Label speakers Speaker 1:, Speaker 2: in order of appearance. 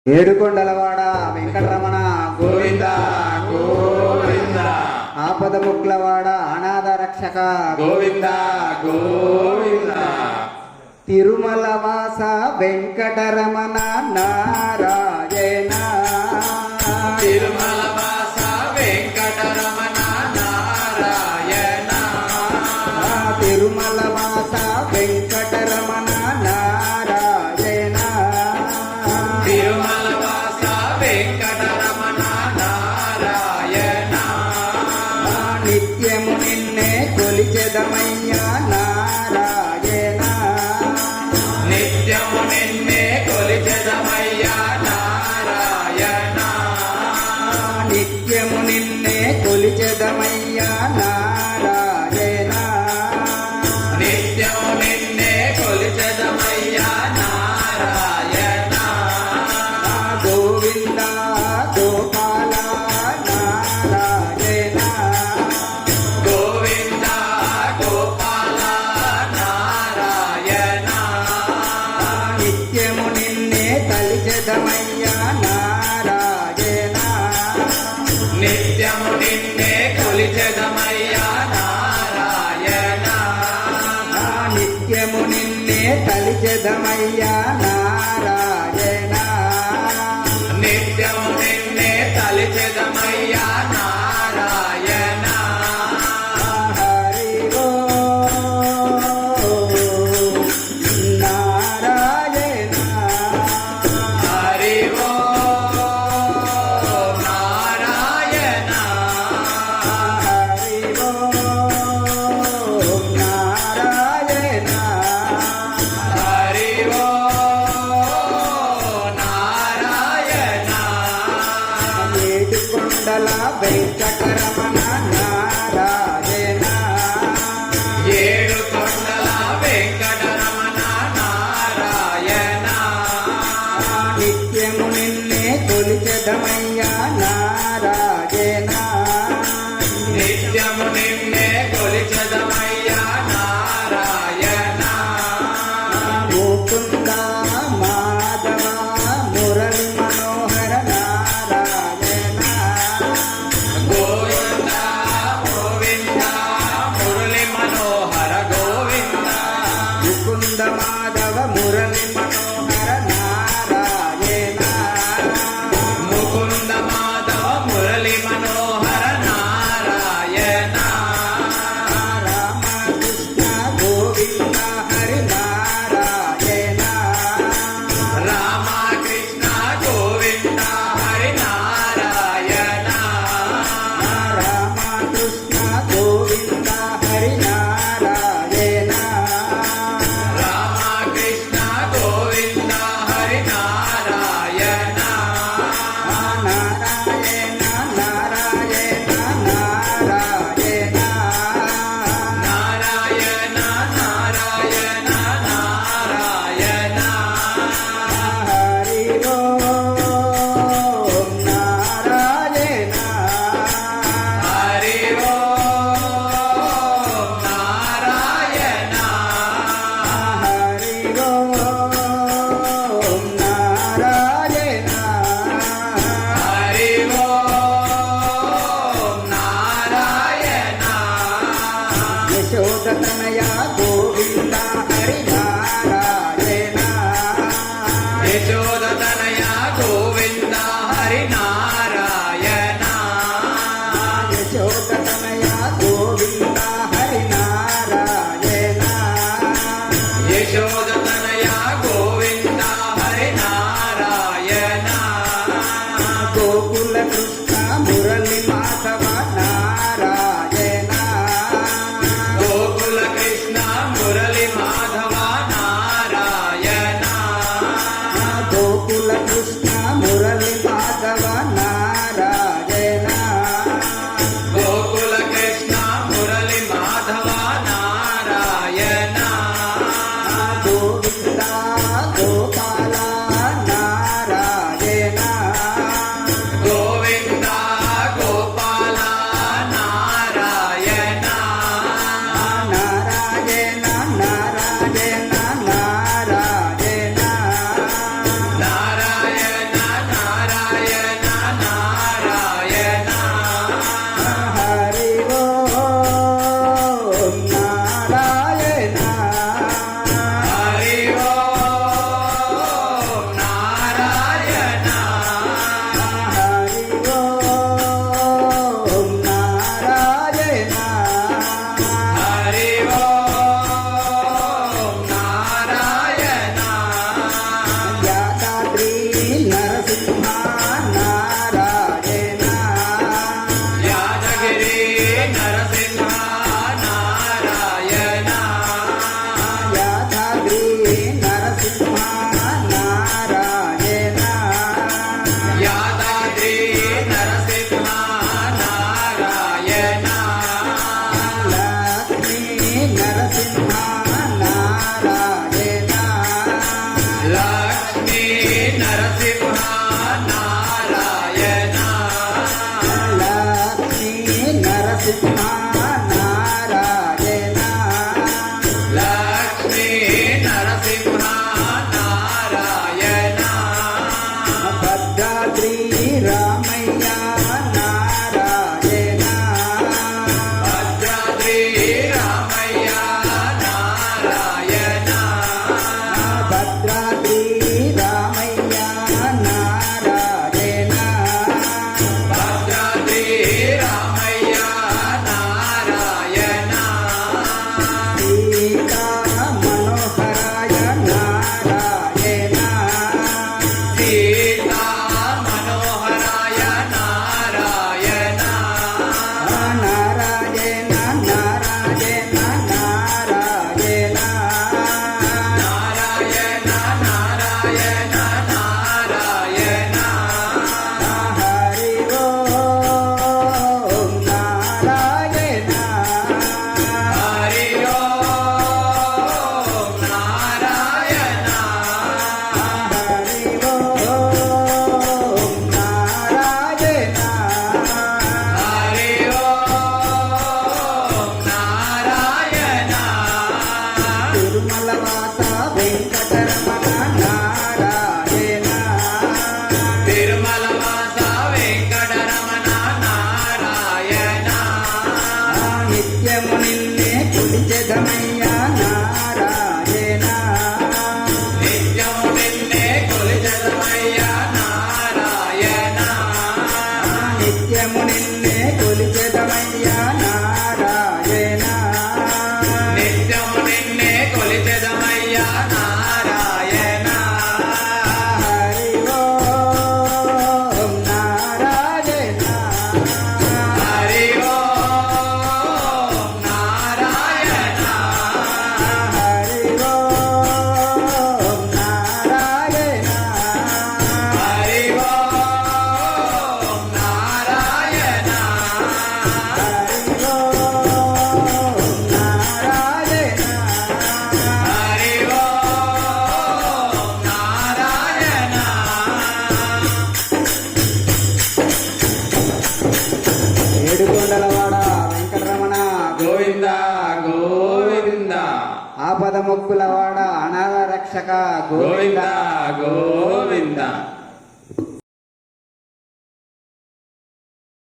Speaker 1: ఏడుకొండలవాడ వెంకటరమణ
Speaker 2: గోవింద గోవింద.
Speaker 1: ఆపద ముక్లవాడ అనాథ రక్షక
Speaker 2: గోవింద గోవింద.
Speaker 1: తిరుమల వాస వెంకటరమణ నారాయణ.
Speaker 2: తిరుమల వాస వెంకటరమణ నారాయణ.
Speaker 1: తిరుమల వాస వెంకటరమణ నారాయణ.
Speaker 2: తిరుమల వాస వెంకటరమణ నారాయణ.
Speaker 1: నిత్యము నిన్నే కొలిచెదమయ్యా నారాయణ.
Speaker 2: నిత్యము నిన్నే కొలిచెదమయ్యా నారాయణ.
Speaker 1: నిత్యము నిన్నే కొలిచెదమయ్యా నారాయణ.
Speaker 2: నిత్యము నిన్నే కొలిచెదమయ్యా నారాయణ.
Speaker 1: గోవింద గోపాల నారాయణ.
Speaker 2: గోవింద గోపాల నారాయణ.
Speaker 1: నిత్యము నిన్నే తలిచెదమయ్యా నారాయణ.
Speaker 2: నిత్యము నిన్నే కొలిచెదమయ్యా నారాయణ.
Speaker 1: నిత్యము నిన్నే తలిచెదమయ్యా నారాయణ.
Speaker 2: నిత్యము నిన్నే తలిచెదమయ్యా నారాయణ.
Speaker 1: హరి ఓం నారాయణ.
Speaker 2: హరి ఓం నారాయణ.
Speaker 1: హరి ఓం నారాయణ.
Speaker 2: హరి ఓం నారాయణ.
Speaker 1: ఏడుకొండల వెంకటరమణ నారాయణ.
Speaker 2: ఏడుకొండల వెంకటరమణ నారాయణ.
Speaker 1: నిత్యము నిన్నే కొలిచెదమయ్యా నారాయణ.
Speaker 2: నిత్యము నిన్నే కొలిచెదమయ్యా నారాయణ.
Speaker 1: ముకుంద మాధవ మురళి మనోహర నారాయణ.
Speaker 2: గోవింద గోవింద మురళి మనోహర గోవింద.
Speaker 1: ముకుంద మాధవ మురళి మనోహర నారాయణ.
Speaker 2: ముకుంద మాధవ మురళి మనోహర నారాయణ.
Speaker 1: రామకృష్ణ గోవింద హరి నారాయణ.
Speaker 2: రామకృష్ణ గోవింద హరి నారాయణ.
Speaker 1: రామకృష్ణ గోవింద హరి నారాయణ.
Speaker 2: రామకృష్ణ గోవింద హరి నారాయణ.
Speaker 1: నారాయణ నారాయణ నారాయణ.
Speaker 2: నారాయణ నారాయణ నారాయణ.
Speaker 1: హరి ఓం నారాయణ.
Speaker 2: హరి ఓం నారాయణ.
Speaker 1: హరి ఓం నారాయణ.
Speaker 2: హరి ఓం నారాయణ.
Speaker 1: యశోదతనయ గోవింద హరి నారాయణ.
Speaker 2: యశోదతనయ గోవింద హరి నారాయణ.
Speaker 1: యశోదతనయ గోవింద హరి నారాయణ.
Speaker 2: యశోదతనయ గోవింద హరి నారాయణ.
Speaker 1: గోకుల కృష్ణ మురళి మాధవ నారాయణ.
Speaker 2: గోకుల కృష్ణ మురళి మాధవ నారాయణ.
Speaker 1: గోకుల కృష్ణ మురళి మాధవ నారాయణ.
Speaker 2: గోకుల కృష్ణ మురళి మాధవ నారాయణ.
Speaker 1: గోవింద గోపాల నారాయణ.
Speaker 2: గోవింద గోపాల నారాయణ.
Speaker 1: నారాయణ నారాయణ నారాయణ.
Speaker 2: నారాయణ
Speaker 1: నరసింహ నారాయణ
Speaker 2: లక్ష్మీ నరసింహ నారాయణ
Speaker 1: లక్ష్మీ నరసింహ నారాయణ
Speaker 2: లక్ష్మీ నరసింహ నారాయణ
Speaker 1: భద్రాద్రి రామయ్య నారాయణ
Speaker 2: భద్రాద్రి రామయ్య నారాయణ
Speaker 1: భద్రాద్రి రామయ్య నారాయణ
Speaker 2: భద్రాద్రి రామయ్య నారాయణ
Speaker 1: సీతా మనోహరాయ నారాయణ
Speaker 2: సీతా మనోహరాయ నారాయణ
Speaker 1: నారాయణ నారాయణ నారాయణ
Speaker 2: నారాయణ నారాయణ నారాయణ
Speaker 1: హరి ఓం నారాయణ
Speaker 2: హరి ఓం నారాయణ
Speaker 1: హరి ఓం నారాయణ
Speaker 2: హరి ఓం నారాయణ
Speaker 1: తిరుమల వాస వెంకటరమణ నారాయణ
Speaker 2: తిరుమల వాస వెంకటరమణ నారాయణ
Speaker 1: నిత్యము నిన్నే కొలిచెదమయ్యా నారాయణ
Speaker 2: నిత్యము నిన్నే కొలిచెదమయ్యా నారాయణ
Speaker 1: నిత్యము నిన్నే కొలిచెదమయ్యా నారాయణ
Speaker 2: నిత్యము నిన్నే కొలిచెదమయ్యా నారాయణ
Speaker 1: హరి ఓం నారాయణ
Speaker 2: హరి ఓం నారాయణ
Speaker 1: హరి ఓం నారాయణ
Speaker 2: హరి ఓం నారాయణ
Speaker 1: హరి ఓం నారాయణ
Speaker 2: హరి ఓం నారాయణ
Speaker 1: ఏడుకొండలవాడ వెంకటరమణ
Speaker 2: గోవింద గోవింద
Speaker 1: ఆపద మొక్కులవాడ అనాథ రక్షక
Speaker 2: గోవింద
Speaker 1: గోవింద
Speaker 2: గోవింద